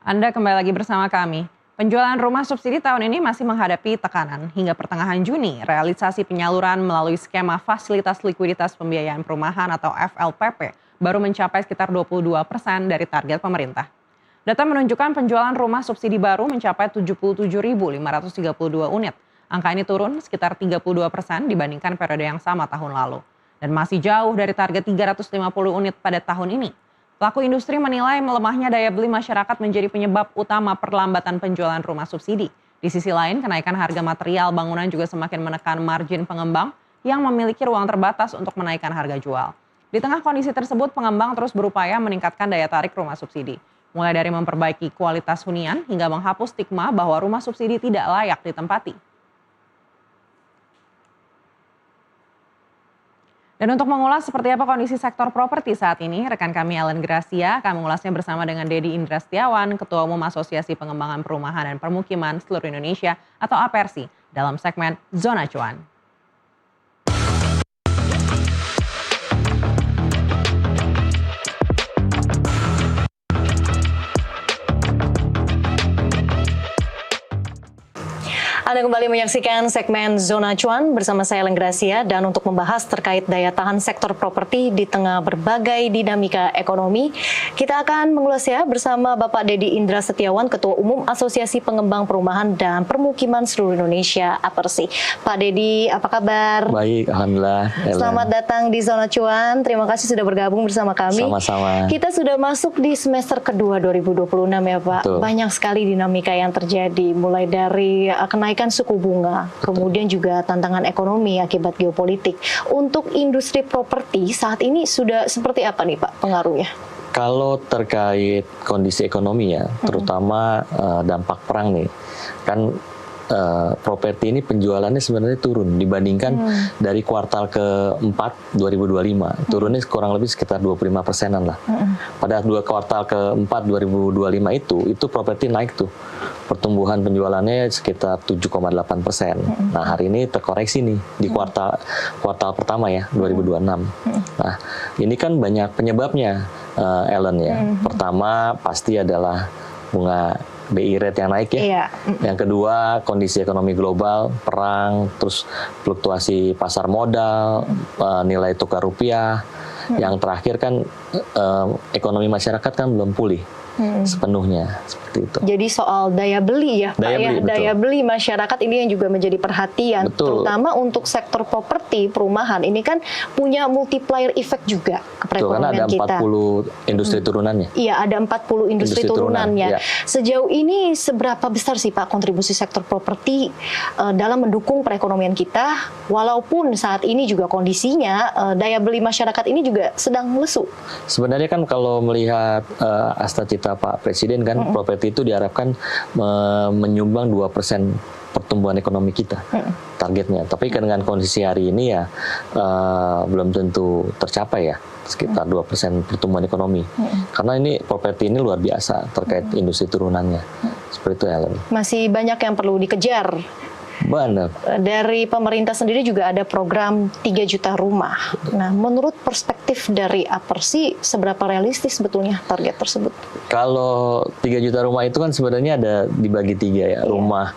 Anda kembali lagi bersama kami. Penjualan rumah subsidi tahun ini masih menghadapi tekanan. Hingga pertengahan Juni, realisasi penyaluran melalui skema Fasilitas Likuiditas Pembiayaan Perumahan atau FLPP baru mencapai sekitar 22% dari target pemerintah. Data menunjukkan penjualan rumah subsidi baru mencapai 77.532 unit. Angka ini turun sekitar 32% dibandingkan periode yang sama tahun lalu. Dan masih jauh dari target 350 unit pada tahun ini. Pelaku industri menilai melemahnya daya beli masyarakat menjadi penyebab utama perlambatan penjualan rumah subsidi. Di sisi lain, kenaikan harga material bangunan juga semakin menekan margin pengembang yang memiliki ruang terbatas untuk menaikkan harga jual. Di tengah kondisi tersebut, pengembang terus berupaya meningkatkan daya tarik rumah subsidi. Mulai dari memperbaiki kualitas hunian hingga menghapus stigma bahwa rumah subsidi tidak layak ditempati. Dan untuk mengulas seperti apa kondisi sektor properti saat ini, rekan kami Ellen Gracia akan mengulasnya bersama dengan Dedi Indra Setiawan, Ketua Umum Asosiasi Pengembangan Perumahan dan Permukiman Seluruh Indonesia atau APERSI, dalam segmen Zona Cuan. Anda kembali menyaksikan segmen Zona Cuan bersama saya Ellen Gracia, dan untuk membahas terkait daya tahan sektor properti di tengah berbagai dinamika ekonomi, kita akan mengulasnya bersama Bapak Dedi Indra Setiawan, Ketua Umum Asosiasi Pengembang Perumahan dan Permukiman Seluruh Indonesia (APERSI). Pak Dedi, apa kabar? Baik, alhamdulillah. Ellen. Selamat datang di Zona Cuan. Terima kasih sudah bergabung bersama kami. Sama-sama. Kita sudah masuk di semester kedua 2026 ya Pak. Betul. Banyak sekali dinamika yang terjadi, mulai dari kenaikan suku bunga, kemudian juga tantangan ekonomi akibat geopolitik. Untuk industri properti saat ini sudah seperti apa nih Pak pengaruhnya? Kalau terkait kondisi ekonomi ya, terutama dampak perang nih, kan properti ini penjualannya sebenarnya turun dibandingkan dari kuartal ke-4 2025. Turunnya kurang lebih sekitar 25%-an lah. Pada kuartal ke-4 2025 itu properti naik tuh. Pertumbuhan penjualannya sekitar 7,8%. Nah, hari ini terkoreksi nih di kuartal pertama ya, 2026. Nah, ini kan banyak penyebabnya, Ellen ya. Pertama pasti adalah bunga BI rate yang naik ya. Iya. Yang kedua, kondisi ekonomi global, perang, terus fluktuasi pasar modal, nilai tukar rupiah. Yang terakhir kan ekonomi masyarakat kan belum pulih sepenuhnya, seperti itu. Jadi soal daya beli ya Pak ya, daya beli masyarakat ini yang juga menjadi perhatian, terutama untuk sektor properti perumahan. Ini kan punya multiplier effect juga ke perekonomian kita. Karena ada 40 industri turunannya. Iya, ada 40 industri turunannya. Ya. Sejauh ini seberapa besar sih Pak kontribusi sektor properti dalam mendukung perekonomian kita, walaupun saat ini juga kondisinya daya beli masyarakat ini juga sedang lesu? Sebenarnya kan kalau melihat asta cita Pak Presiden kan, properti itu diharapkan menyumbang 2% pertumbuhan ekonomi kita, targetnya. Tapi dengan kondisi hari ini ya belum tentu tercapai ya, sekitar 2% pertumbuhan ekonomi. Karena ini properti ini luar biasa terkait industri turunannya. Seperti itu, Ellen. Masih banyak yang perlu dikejar. Benar. Dari pemerintah sendiri juga ada program 3 juta rumah. Nah, menurut perspektif dari APERSI, seberapa realistis sebetulnya target tersebut? Kalau 3 juta rumah itu kan sebenarnya ada dibagi 3 ya. Rumah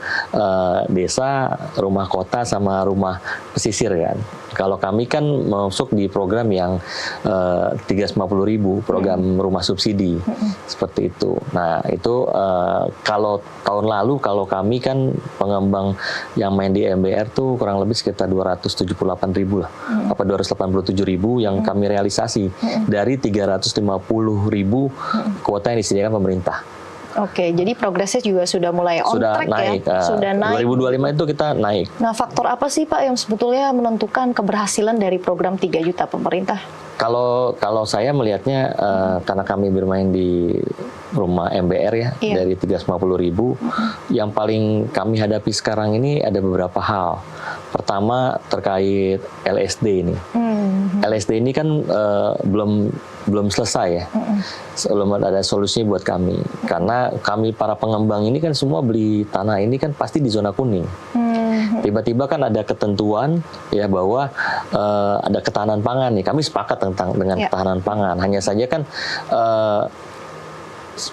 desa, rumah kota, sama rumah pesisir kan. Kalau kami kan masuk di program yang 350.000, program rumah subsidi. Seperti itu. Nah, itu kalau tahun lalu, kalau kami kan pengembang yang main di MBR tuh kurang lebih sekitar 278.000 lah, apa 287.000 yang kami realisasi dari 350.000 kuota yang disediakan pemerintah. Oke, jadi progresnya juga sudah mulai on track naik, ya? Sudah naik. 2025 itu kita naik. Nah, faktor apa sih Pak yang sebetulnya menentukan keberhasilan dari program 3 juta pemerintah? Kalau saya melihatnya karena kami bermain di rumah MBR ya, dari 350.000, yang paling kami hadapi sekarang ini ada beberapa hal. Pertama terkait LSD ini. LSD ini kan belum selesai ya. Belum ada solusinya buat kami. Karena kami para pengembang ini kan semua beli tanah ini kan pasti di zona kuning. Tiba-tiba kan ada ketentuan ya bahwa ada ketahanan pangan nih. Kami sepakat dengan ketahanan pangan. Hanya saja kan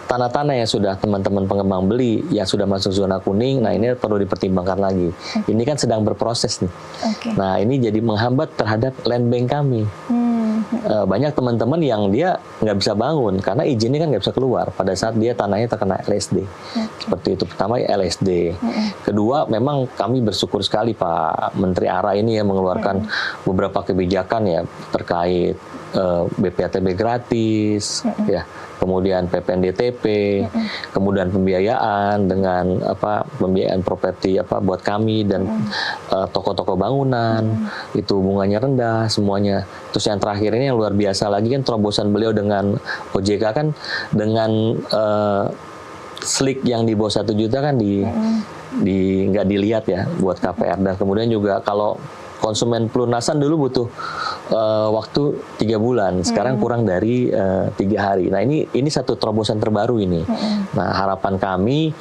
tanah-tanah yang sudah teman-teman pengembang beli yang sudah masuk zona kuning, nah ini perlu dipertimbangkan lagi. Ini kan sedang berproses nih. Nah ini jadi menghambat terhadap land bank kami. Banyak teman-teman yang dia nggak bisa bangun karena izinnya kan nggak bisa keluar pada saat dia tanahnya terkena LSD. Seperti itu. Pertama LSD. Kedua, memang kami bersyukur sekali Pak Menteri ARA ini ya mengeluarkan beberapa kebijakan ya terkait BPATB gratis, ya, kemudian PPNDTP, kemudian pembiayaan dengan pembiayaan properti buat kami dan toko-toko bangunan, itu bunganya rendah semuanya. Terus yang terakhir ini yang luar biasa lagi kan terobosan beliau dengan OJK kan dengan slik yang di bawah 1 juta kan nggak dilihat ya buat KPR, dan kemudian juga kalau konsumen pelunasan dulu butuh waktu 3 bulan, sekarang kurang dari 3 hari. Nah ini satu terobosan terbaru ini. Nah harapan kami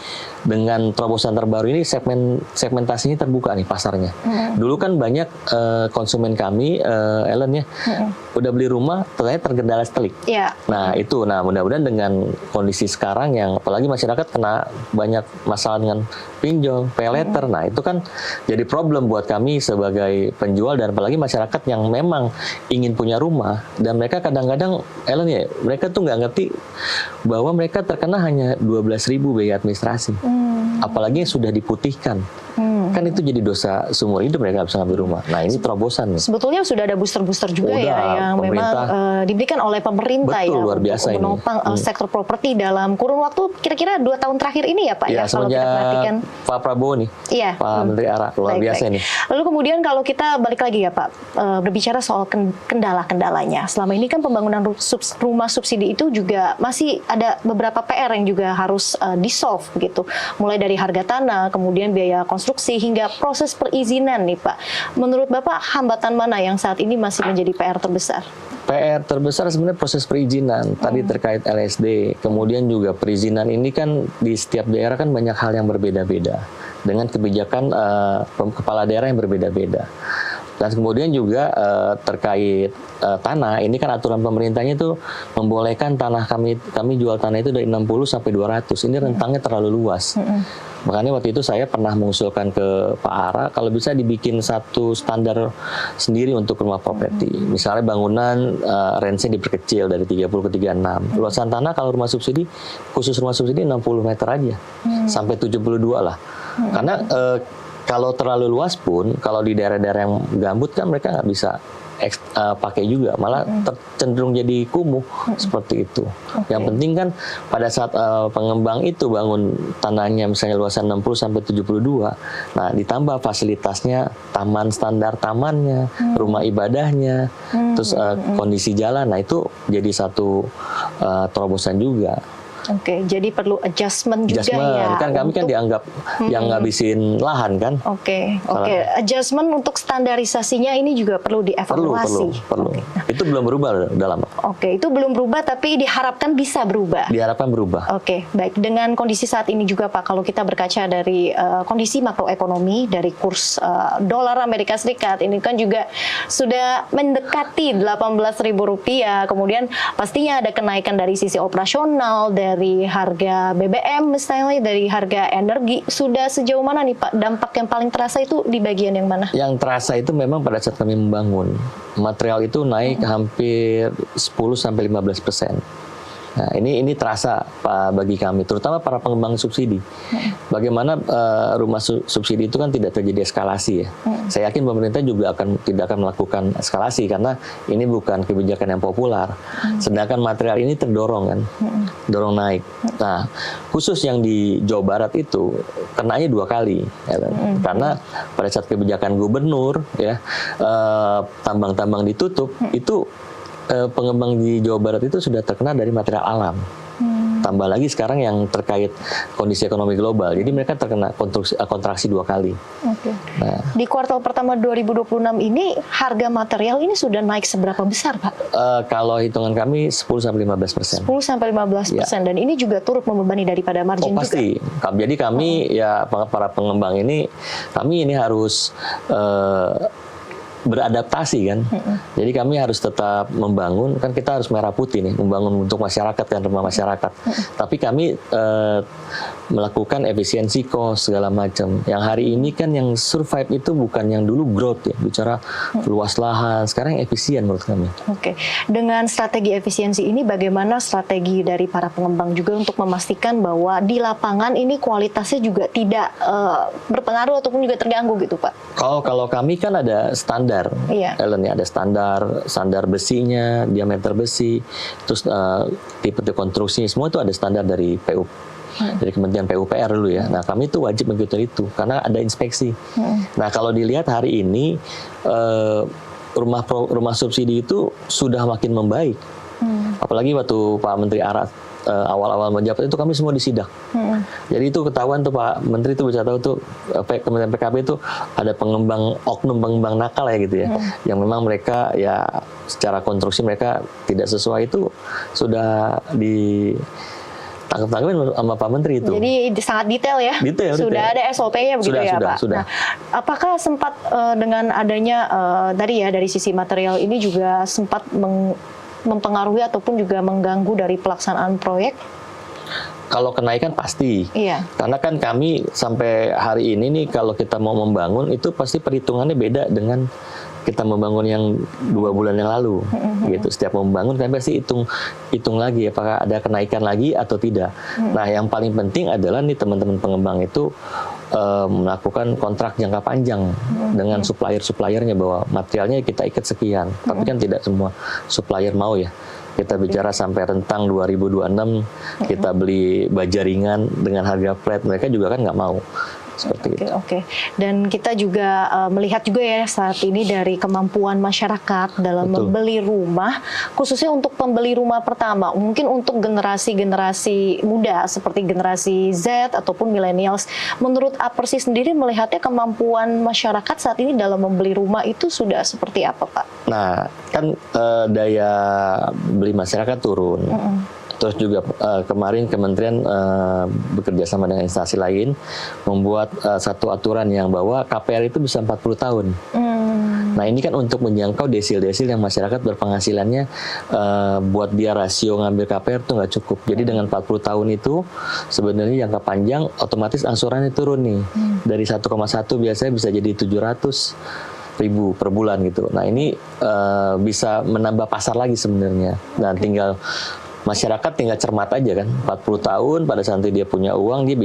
dengan terobosan terbaru ini segmentasinya terbuka nih pasarnya. Dulu kan banyak konsumen kami, Ellen ya, udah beli rumah ternyata tergendala listrik. Nah itu, mudah-mudahan dengan kondisi sekarang yang apalagi masyarakat kena banyak masalah dengan pinjol, pay later. Nah itu kan jadi problem buat kami sebagai penjual, dan apalagi masyarakat yang memang ingin punya rumah, dan mereka kadang-kadang Ellen ya, mereka tuh nggak ngerti bahwa mereka terkena hanya 12.000 biaya administrasi, apalagi yang sudah diputihkan. Kan itu jadi dosa seumur hidup mereka bisa ngambil rumah. Nah ini terobosan nih. Sebetulnya sudah ada booster-booster juga yang memang diberikan oleh pemerintah. Betul, ya luar biasa untuk menopang sektor properti dalam kurun waktu kira-kira 2 tahun terakhir ini ya Pak ya, kalau kita perhatikan. Pak Prabowo nih, Pak Menteri ARA, luar biasa ini. Lalu kemudian kalau kita balik lagi ya Pak, berbicara soal kendala-kendalanya. Selama ini kan pembangunan rumah subsidi itu juga masih ada beberapa PR yang juga harus di-solve gitu. Mulai dari harga tanah, kemudian biaya konstruksi, hingga proses perizinan nih Pak. Menurut Bapak, hambatan mana yang saat ini masih menjadi PR terbesar? PR terbesar sebenarnya proses perizinan. Tadi terkait LSD, kemudian juga perizinan ini kan di setiap daerah kan banyak hal yang berbeda-beda dengan kebijakan kepala daerah yang berbeda-beda. Dan kemudian juga terkait tanah, ini kan aturan pemerintahnya itu membolehkan tanah kami jual tanah itu dari 60 sampai 200. Ini rentangnya terlalu luas. Makanya waktu itu saya pernah mengusulkan ke Pak ARA kalau bisa dibikin satu standar sendiri untuk rumah properti. Misalnya bangunan range-nya diperkecil dari 30 ke 36. Luasan tanah kalau rumah subsidi, khusus rumah subsidi 60 meter aja. Sampai 72 lah. Karena kalau terlalu luas pun, kalau di daerah-daerah yang gambut kan mereka nggak bisa pakai juga, malah cenderung jadi kumuh seperti itu. Yang penting kan pada saat pengembang itu bangun tanahnya misalnya luasan 60 sampai 72, nah ditambah fasilitasnya, taman standar tamannya, rumah ibadahnya, terus kondisi jalan, nah itu jadi satu terobosan juga. Oke, jadi perlu adjustment juga ya. Kan kami kan dianggap yang ngabisin lahan kan. Oke. Adjustment untuk standarisasinya ini juga perlu dievaluasi. Perlu. Itu belum berubah dalam. Oke, itu belum berubah tapi diharapkan bisa berubah. Diharapkan berubah. Oke, baik. Dengan kondisi saat ini juga Pak, kalau kita berkaca dari kondisi makroekonomi, dari kurs dolar Amerika Serikat, ini kan juga sudah mendekati Rp18.000. Kemudian pastinya ada kenaikan dari sisi operasional, dari harga BBM misalnya, dari harga energi. Sudah sejauh mana nih Pak dampak yang paling terasa itu di bagian yang mana? Yang terasa itu memang pada saat kami membangun, material itu naik hampir 10-15%. Nah, ini terasa Pak bagi kami, terutama para pengembang subsidi. Bagaimana rumah subsidi itu kan tidak terjadi eskalasi ya. Saya yakin pemerintah juga tidak akan melakukan eskalasi karena ini bukan kebijakan yang populer. Sedangkan material ini terdorong kan, dorong naik. Nah, khusus yang di Jawa Barat itu kenanya 2 kali, ya kan? Karena pada saat kebijakan gubernur ya, tambang-tambang ditutup itu. Pengembang di Jawa Barat itu sudah terkena dari material alam. Tambah lagi sekarang yang terkait kondisi ekonomi global. Jadi mereka terkena kontraksi 2 kali. Nah, di kuartal pertama 2026 ini harga material ini sudah naik seberapa besar Pak? Kalau hitungan kami 10-15%. 10-15%. Ya. Dan ini juga turut membebani daripada margin pasti. Juga? Jadi kami ya para pengembang ini, kami ini harus beradaptasi kan. Jadi kami harus tetap membangun, kan kita harus merah putih nih, membangun untuk masyarakat kan, rumah masyarakat. Tapi kami melakukan efisiensi cost segala macam. Yang hari ini kan yang survive itu bukan yang dulu growth ya, bicara luas lahan, sekarang efisien menurut kami. Oke, dengan strategi efisiensi ini bagaimana strategi dari para pengembang juga untuk memastikan bahwa di lapangan ini kualitasnya juga tidak berpengaruh ataupun juga terganggu gitu Pak? Kalau kami kan ada standar, Iya. Ellen ya, ada standar besinya, diameter besi, terus tipe konstruksinya, semua itu ada standar dari PU. Dari Kementerian PUPR dulu ya. Nah kami itu wajib mengikuti itu karena ada inspeksi. Nah kalau dilihat hari ini rumah subsidi itu sudah makin membaik. Apalagi waktu Pak Menteri Ara awal-awal menjabat itu kami semua disidak. Jadi itu ketahuan tuh Pak Menteri itu bisa tahu tuh Kementerian PKP itu ada oknum pengembang nakal ya gitu ya. Yang memang mereka ya secara konstruksi mereka tidak sesuai itu sudah tangkap-tangkapin sama Pak Menteri itu. Jadi sangat detail ya. Sudah ada SOP-nya begitu ya Pak. Sudah. Nah, apakah sempat dengan adanya tadi ya dari sisi material ini juga sempat mempengaruhi ataupun juga mengganggu dari pelaksanaan proyek? Kalau kenaikan pasti. Iya. Karena kan kami sampai hari ini nih kalau kita mau membangun itu pasti perhitungannya beda dengan kita membangun yang 2 bulan yang lalu, gitu. Setiap membangun kami pasti hitung lagi apakah ada kenaikan lagi atau tidak. Nah, yang paling penting adalah nih teman-teman pengembang itu melakukan kontrak jangka panjang dengan supplier-suppliernya bahwa materialnya kita ikat sekian. Tapi kan tidak semua supplier mau ya. Kita bicara sampai rentang 2026 kita beli baja ringan dengan harga flat, mereka juga kan nggak mau. Seperti itu. Oke. Dan kita juga melihat juga ya saat ini dari kemampuan masyarakat dalam membeli rumah, khususnya untuk pembeli rumah pertama, mungkin untuk generasi-generasi muda seperti generasi Z ataupun millennials. Menurut Apersi sendiri melihatnya kemampuan masyarakat saat ini dalam membeli rumah itu sudah seperti apa Pak? Nah, kan daya beli masyarakat turun. Terus juga kemarin Kementerian bekerja sama dengan instansi lain membuat satu aturan yang bahwa KPR itu bisa 40 tahun. Nah ini kan untuk menjangkau desil-desil yang masyarakat berpenghasilannya buat dia rasio ngambil KPR itu nggak cukup. Jadi dengan 40 tahun itu sebenarnya jangka panjang otomatis angsurannya turun nih. Dari 1,1 biasanya bisa jadi 700.000 per bulan gitu. Nah ini bisa menambah pasar lagi sebenarnya. Dan tinggal masyarakat tinggal cermat aja kan, 40 tahun pada saat dia punya uang dia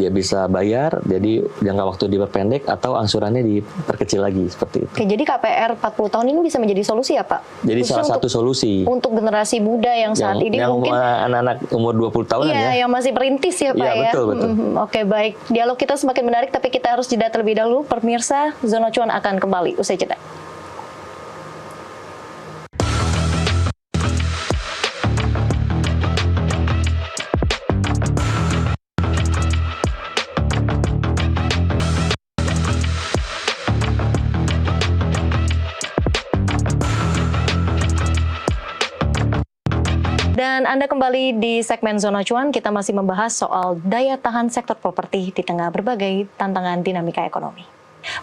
bisa bayar, jadi jangka waktu diperpendek atau angsurannya diperkecil lagi seperti itu. Oke, jadi KPR 40 tahun ini bisa menjadi solusi ya Pak? Jadi salah satu solusi. Untuk generasi muda yang saat ini yang mungkin anak-anak umur 20 tahunan ya. Yang masih perintis ya Pak ya. Betul. Oke, baik. Dialog kita semakin menarik tapi kita harus jeda terlebih dahulu. Pemirsa, Zona Cuan akan kembali usai jeda. Dan Anda kembali di segmen Zona Cuan, kita masih membahas soal daya tahan sektor properti di tengah berbagai tantangan dinamika ekonomi.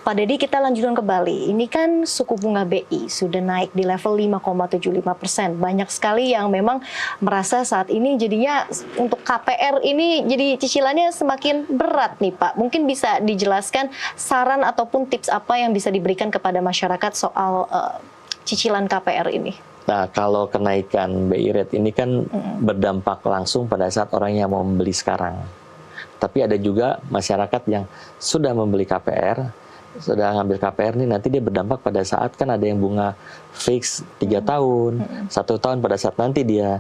Pak Dedi, kita lanjutkan kembali. Ini kan suku bunga BI sudah naik di level 5,75%. Banyak sekali yang memang merasa saat ini jadinya untuk KPR ini jadi cicilannya semakin berat nih Pak. Mungkin bisa dijelaskan saran ataupun tips apa yang bisa diberikan kepada masyarakat soal cicilan KPR ini? Nah, kalau kenaikan BI rate ini kan berdampak langsung pada saat orang yang mau membeli sekarang. Tapi ada juga masyarakat yang sudah membeli KPR, sudah ngambil KPR nih, nanti dia berdampak pada saat kan ada yang bunga fix 3 tahun, 1 tahun pada saat nanti dia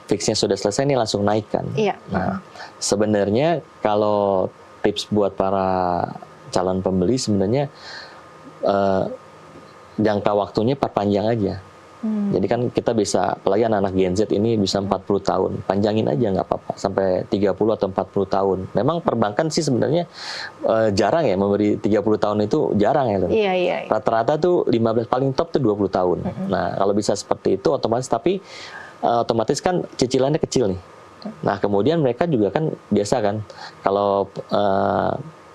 fixnya sudah selesai nih langsung naik kan. Iya. Nah, sebenarnya kalau tips buat para calon pembeli sebenarnya jangka waktunya perpanjang aja. Jadi kan kita bisa, apalagi anak-anak Gen Z ini bisa 40 tahun, panjangin aja nggak apa-apa, sampai 30 atau 40 tahun. Memang perbankan sih sebenarnya jarang ya, memberi 30 tahun itu jarang ya. Iya. Rata-rata tuh 15, paling top tuh 20 tahun. Nah kalau bisa seperti itu otomatis, tapi otomatis kan cicilannya kecil nih. Nah kemudian mereka juga kan biasa kan, kalau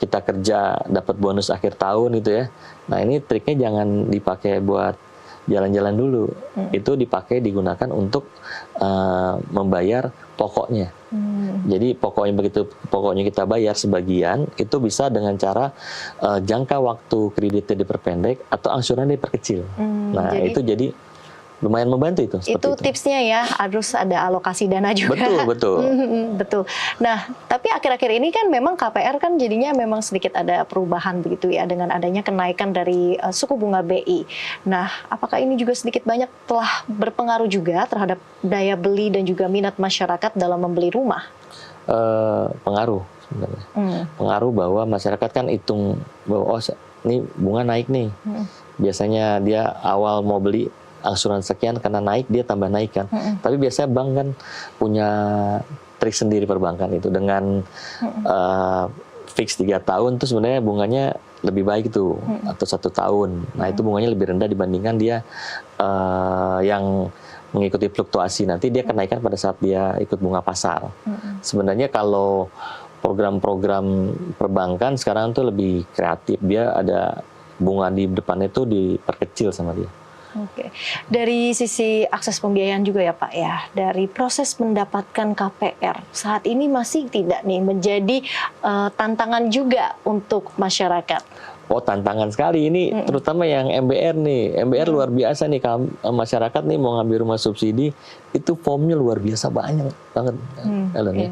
kita kerja dapat bonus akhir tahun gitu ya. Nah ini triknya jangan dipakai buat jalan-jalan dulu, itu digunakan untuk membayar pokoknya. Jadi pokoknya kita bayar sebagian, itu bisa dengan cara jangka waktu kreditnya diperpendek atau angsurannya diperkecil. Nah itu jadi lumayan membantu itu. Itu tipsnya ya, harus ada alokasi dana juga. Betul. Betul. Nah, tapi akhir-akhir ini kan memang KPR kan jadinya memang sedikit ada perubahan begitu ya, dengan adanya kenaikan dari suku bunga BI. Nah, apakah ini juga sedikit banyak telah berpengaruh juga terhadap daya beli dan juga minat masyarakat dalam membeli rumah? Pengaruh sebenarnya. Pengaruh bahwa masyarakat kan hitung bahwa ini bunga naik nih. Biasanya dia awal mau beli angsuran sekian, karena naik dia tambah naik kan. Tapi biasanya bank kan punya trik sendiri, perbankan itu dengan fix 3 tahun tuh sebenarnya bunganya lebih baik tuh, atau 1 tahun. Nah itu bunganya lebih rendah dibandingkan dia yang mengikuti fluktuasi. Nanti dia kenaikan pada saat dia ikut bunga pasar. Sebenarnya kalau program-program perbankan sekarang tuh lebih kreatif, dia ada bunga di depannya tuh diperkecil sama dia. Oke, dari sisi akses pembiayaan juga ya Pak ya, dari proses mendapatkan KPR saat ini masih tidak nih menjadi tantangan juga untuk masyarakat? Oh tantangan sekali ini, terutama yang MBR nih, MBR luar biasa nih, masyarakat nih mau ngambil rumah subsidi, itu formnya luar biasa banyak banget, Ellen ya.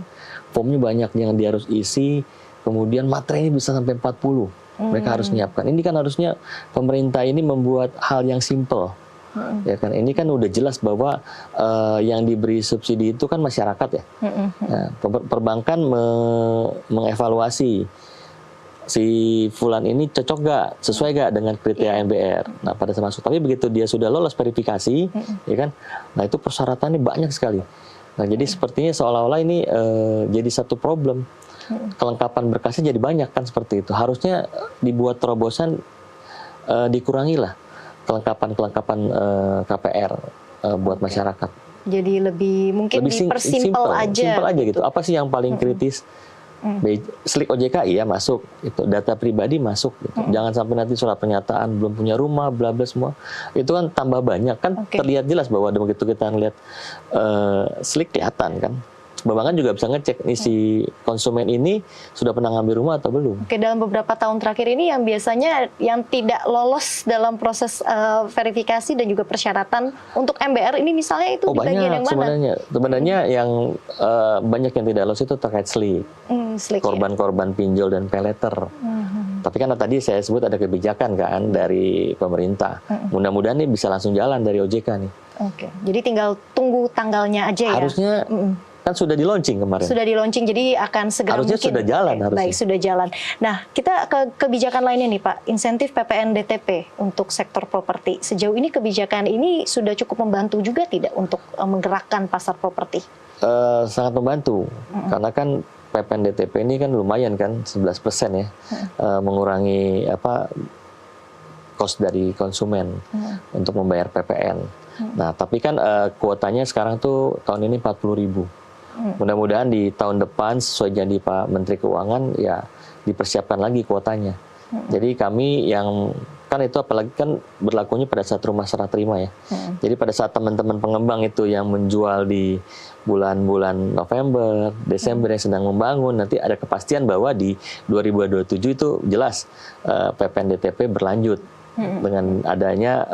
Formnya banyak yang dia harus isi, kemudian materinya bisa sampai 40. Mereka harus menyiapkan. Ini kan harusnya pemerintah ini membuat hal yang simple, ya kan? Ini kan udah jelas bahwa yang diberi subsidi itu kan masyarakat ya. Nah, perbankan mengevaluasi si fulan ini cocok gak, sesuai gak dengan kriteria MBR. Nah pada saat masuk, tapi begitu dia sudah lolos verifikasi, ya kan? Nah itu persyaratannya banyak sekali. Nah jadi sepertinya seolah-olah ini jadi satu problem. Kelengkapan berkasnya jadi banyak kan, seperti itu. Harusnya dibuat terobosan, dikurangilah kelengkapan KPR buat masyarakat. Jadi lebih dipersimpel aja. Simpel aja gitu. Apa sih yang paling kritis? Slik OJK iya masuk, itu data pribadi masuk. Gitu. Jangan sampai nanti surat pernyataan belum punya rumah, bla bla semua. Itu kan tambah banyak kan, terlihat jelas bahwa begitu kita ngelihat slik kelihatan kan. Perbankan juga bisa ngecek si konsumen ini sudah pernah ngambil rumah atau belum. Oke, dalam beberapa tahun terakhir ini yang biasanya yang tidak lolos dalam proses verifikasi dan juga persyaratan untuk MBR ini misalnya itu di bagian yang mana? Sebenarnya yang banyak yang tidak lolos itu terkait slik. Korban-korban pinjol dan paylater. Tapi kan tadi saya sebut ada kebijakan kan dari pemerintah. Mudah-mudahan ini bisa langsung jalan dari OJK nih. Oke, jadi tinggal tunggu tanggalnya aja ya. Harusnya kan sudah di launching kemarin. Sudah di launching, jadi akan segera harusnya mungkin. Sudah jalan harusnya. Baik, sudah jalan. Nah, kita ke kebijakan lainnya nih Pak, insentif PPN-DTP untuk sektor properti. Sejauh ini kebijakan ini sudah cukup membantu juga tidak untuk menggerakkan pasar properti? Sangat membantu, karena kan PPN-DTP ini kan lumayan kan, 11% ya, mengurangi cost dari konsumen untuk membayar PPN. Nah, tapi kan kuotanya sekarang tuh tahun ini 40.000. Mudah-mudahan di tahun depan sesuai janji Pak Menteri Keuangan ya dipersiapkan lagi kuotanya. Jadi kami yang kan itu apalagi kan berlakunya pada saat rumah serah terima ya. Jadi pada saat teman-teman pengembang itu yang menjual di bulan-bulan November, Desember yang sedang membangun, nanti ada kepastian bahwa di 2027 itu jelas PPN DTP berlanjut dengan adanya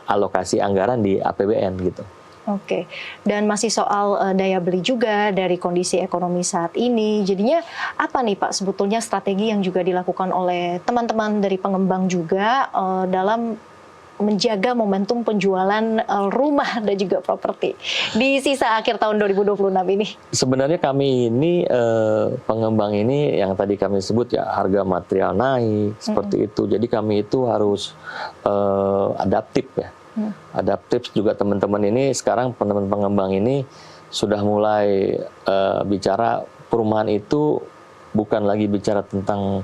alokasi anggaran di APBN gitu. Oke, dan masih soal daya beli juga dari kondisi ekonomi saat ini. Jadinya apa nih Pak sebetulnya strategi yang juga dilakukan oleh teman-teman dari pengembang juga dalam menjaga momentum penjualan rumah dan juga properti di sisa akhir tahun 2026 ini? Sebenarnya kami ini pengembang ini yang tadi kami sebut ya, harga material naik seperti itu. Jadi kami itu harus adaptif ya. Adaptif juga teman-teman ini sekarang, teman-teman pengembang ini sudah mulai bicara perumahan itu bukan lagi bicara tentang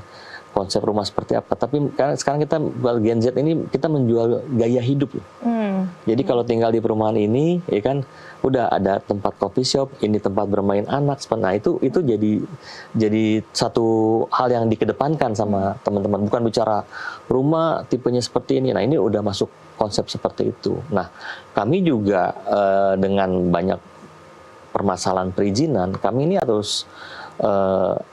konsep rumah seperti apa, tapi sekarang kita Gen Z ini kita menjual gaya hidup. Jadi kalau tinggal di perumahan ini, ya kan, udah ada tempat coffee shop, ini tempat bermain anak. Nah itu jadi satu hal yang dikedepankan sama teman-teman. Bukan bicara rumah tipenya seperti ini. Nah ini udah masuk konsep seperti itu. Nah kami juga dengan banyak permasalahan perizinan, kami ini harus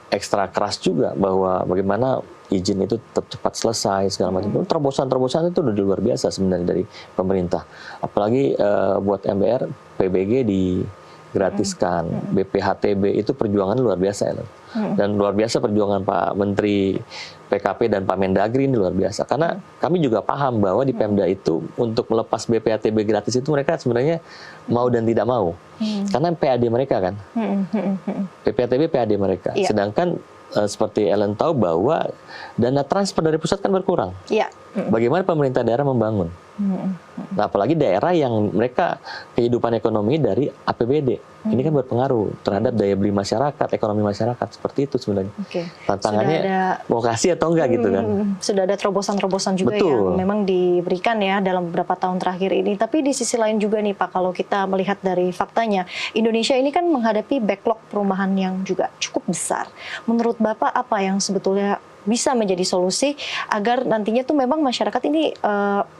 ekstra keras juga bahwa bagaimana izin itu cepat selesai segala macam. Terobosan-terobosan itu udah luar biasa sebenarnya dari pemerintah. Apalagi buat MBR, PBG digratiskan, BPHTB itu perjuangan luar biasa ya. Dan luar biasa perjuangan Pak Menteri PKP dan Pak Mendagri ini luar biasa. Karena kami juga paham bahwa di Pemda itu untuk melepas BPHTB gratis itu mereka sebenarnya mau dan tidak mau. Karena PAD mereka kan. BPHTB PAD mereka. Iya. Sedangkan seperti Ellen tahu bahwa dana transfer dari pusat kan berkurang. Iya. Bagaimana pemerintah daerah membangun? Nah, apalagi daerah yang mereka kehidupan ekonomi dari APBD. Ini kan berpengaruh terhadap daya beli masyarakat, ekonomi masyarakat. Seperti itu sebenarnya. Tantangannya mau kasih atau enggak gitu kan. Sudah ada terobosan-terobosan juga Betul. yang memang diberikan ya dalam beberapa tahun terakhir ini. Tapi di sisi lain juga nih Pak, kalau kita melihat dari faktanya, Indonesia ini kan menghadapi backlog perumahan yang juga cukup besar. Menurut Bapak apa yang sebetulnya bisa menjadi solusi agar nantinya tuh memang masyarakat ini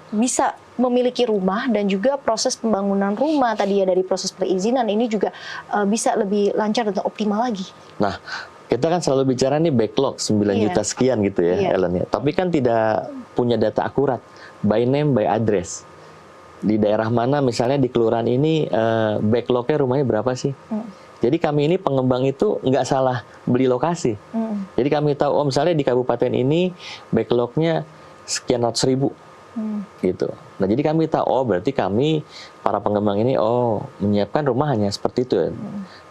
bisa memiliki rumah dan juga proses pembangunan rumah tadi ya dari proses perizinan ini juga bisa lebih lancar dan optimal lagi. Nah, kita kan selalu bicara nih backlog 9 juta sekian gitu ya, Ellen ya. Tapi kan tidak punya data akurat by name by address. Di daerah mana misalnya di kelurahan ini backlognya rumahnya berapa sih? Jadi kami ini pengembang itu nggak salah beli lokasi. Jadi kami tahu, oh misalnya di kabupaten ini backlognya sekian ratus ribu. Gitu. Nah jadi kami tahu, oh berarti kami para pengembang ini menyiapkan rumah hanya seperti itu ya.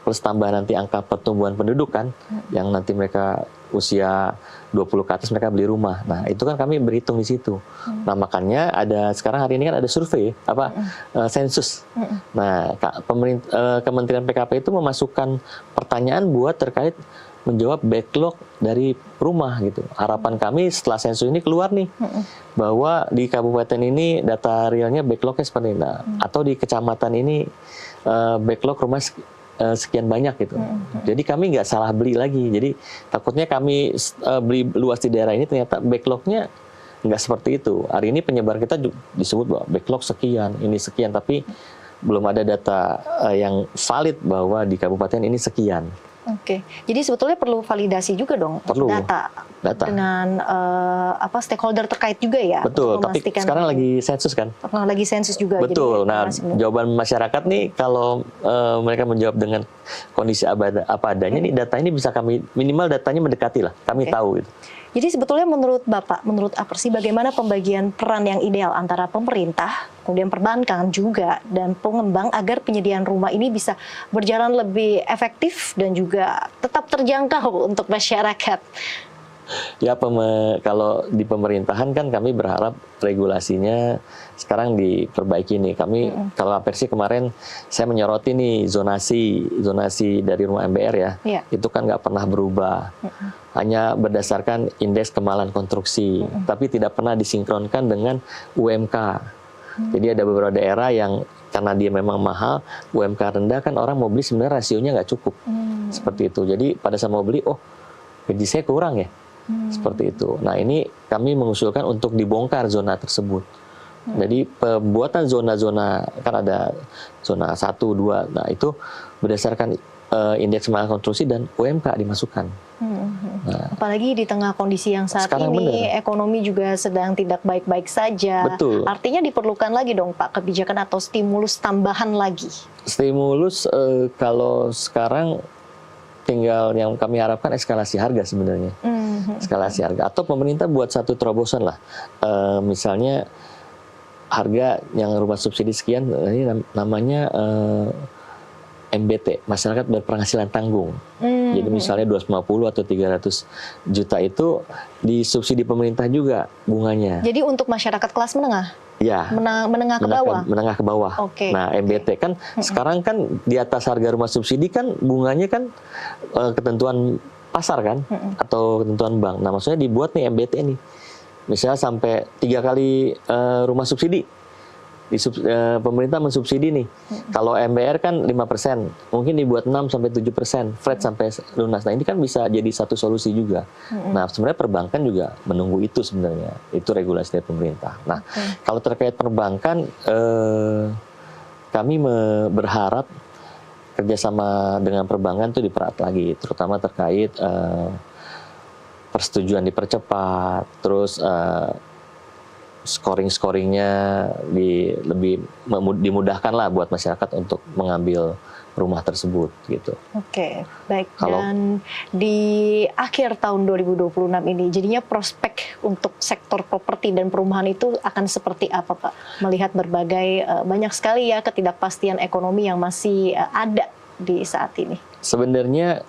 Plus tambah nanti angka pertumbuhan penduduk kan, yang nanti mereka usia 20 ke atas mereka beli rumah. Nah itu kan kami berhitung di situ. Nah makanya sekarang hari ini kan ada survei sensus. Nah Kementerian PKP itu memasukkan pertanyaan buat terkait menjawab backlog dari rumah gitu. Harapan kami setelah sensus ini keluar nih bahwa di kabupaten ini data realnya backlognya seperti ini. Nah, atau di kecamatan ini backlog rumah sekian banyak gitu. Jadi kami nggak salah beli lagi. Jadi takutnya kami beli luas di daerah ini ternyata backlognya nggak seperti itu. Hari ini penyebar kita disebut bahwa backlog sekian, ini sekian, tapi belum ada data yang valid bahwa di kabupaten ini sekian. Oke, jadi sebetulnya perlu validasi juga dong data dengan stakeholder terkait juga ya. Betul, tapi sekarang lagi sensus kan? Lagi sensus juga. Betul. Nah, jawaban masyarakat nih kalau mereka menjawab dengan kondisi apa adanya nih, data ini bisa kami minimal datanya mendekati lah, kami tahu gitu. Jadi sebetulnya menurut Bapak, menurut Apersi, bagaimana pembagian peran yang ideal antara pemerintah, kemudian perbankan juga, dan pengembang agar penyediaan rumah ini bisa berjalan lebih efektif dan juga tetap terjangkau untuk masyarakat? Ya, kalau di pemerintahan kan kami berharap regulasinya sekarang diperbaiki nih. Kami kalau Apersi kemarin saya menyoroti nih zonasi dari rumah MBR ya. Itu kan nggak pernah berubah. Hanya berdasarkan indeks kemahalan konstruksi, tapi tidak pernah disinkronkan dengan UMK. Jadi ada beberapa daerah yang karena dia memang mahal, UMK rendah kan orang mau beli sebenarnya rasionya nggak cukup. Seperti itu. Jadi pada saat mau beli, gaji saya kurang ya. Seperti itu. Nah ini kami mengusulkan untuk dibongkar zona tersebut. Jadi pembuatan zona-zona, kan ada zona 1, 2, nah itu berdasarkan indeks kemahalan konstruksi dan UMK dimasukkan. Nah, apalagi di tengah kondisi yang saat ini, bener. Ekonomi juga sedang tidak baik-baik saja. Betul. Artinya diperlukan lagi dong Pak, kebijakan atau stimulus tambahan lagi. Stimulus kalau sekarang tinggal yang kami harapkan eskalasi harga sebenarnya. Eskalasi harga. Atau pemerintah buat satu terobosan lah. Misalnya harga yang rumah subsidi sekian, ini namanya MBT, masyarakat berpenghasilan tanggung. Jadi misalnya 250 atau 300 juta itu disubsidi pemerintah juga bunganya. Jadi untuk masyarakat kelas menengah? Ya. Menengah ke bawah? Menengah ke bawah. Nah MBT kan sekarang kan di atas harga rumah subsidi kan bunganya kan ketentuan pasar kan, atau ketentuan bank. Nah maksudnya dibuat nih MBT nih. Misalnya sampai 3 kali rumah subsidi. Pemerintah mensubsidi nih. Kalau MBR kan 5%, mungkin dibuat 6-7%, flat sampai lunas. Nah ini kan bisa jadi satu solusi juga. Nah sebenarnya perbankan juga menunggu itu sebenarnya. Itu regulasi dari pemerintah. Nah kalau terkait perbankan, kami berharap kerjasama dengan perbankan itu dipererat lagi, terutama terkait persetujuan dipercepat, terus scoringnya lebih dimudahkan lah buat masyarakat untuk mengambil rumah tersebut gitu. Oke, baik. Dan di akhir tahun 2026 ini, jadinya prospek untuk sektor properti dan perumahan itu akan seperti apa, Pak? Melihat berbagai banyak sekali ya ketidakpastian ekonomi yang masih ada di saat ini. Sebenarnya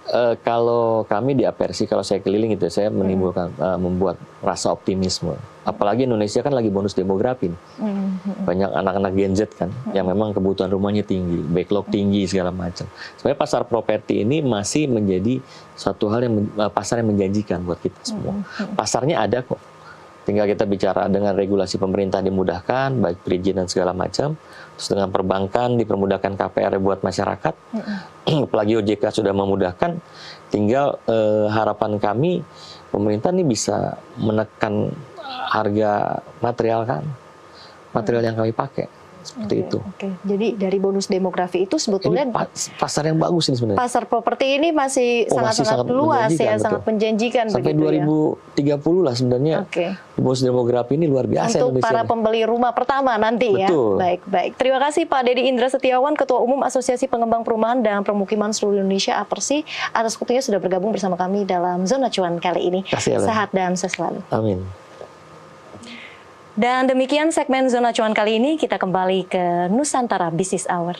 kalau kami di Apersi, kalau saya keliling itu saya menimbulkan membuat rasa optimisme. Apalagi Indonesia kan lagi bonus demografi. Banyak anak-anak Gen Z kan yang memang kebutuhan rumahnya tinggi, backlog tinggi segala macam. Sebenarnya pasar properti ini masih menjadi suatu hal yang pasar yang menjanjikan buat kita semua. Pasarnya ada kok. Tinggal kita bicara dengan regulasi pemerintah dimudahkan, baik perizinan segala macam. Terus dengan perbankan dipermudahkan KPR buat masyarakat. Apalagi OJK sudah memudahkan. Tinggal harapan kami pemerintah ini bisa menekan harga material yang kami pakai. Seperti itu. Jadi dari bonus demografi itu sebetulnya ini pasar yang bagus ini sebenarnya. Pasar properti ini masih sangat luas ya, sangat menjanjikan. Sampai 2030 lah sebenarnya. Bonus demografi ini luar biasa untuk Indonesia. Para pembeli rumah pertama nanti. Betul. Ya. Baik. Terima kasih Pak Dedi Indra Setiawan, Ketua Umum Asosiasi Pengembang Perumahan dan Permukiman Seluruh Indonesia Apersi, atas waktunya sudah bergabung bersama kami dalam Zona Cuan kali ini. Sehat dan sukses selalu. Amin. Dan demikian segmen Zona Cuan kali ini, kita kembali ke Nusantara Business Hour.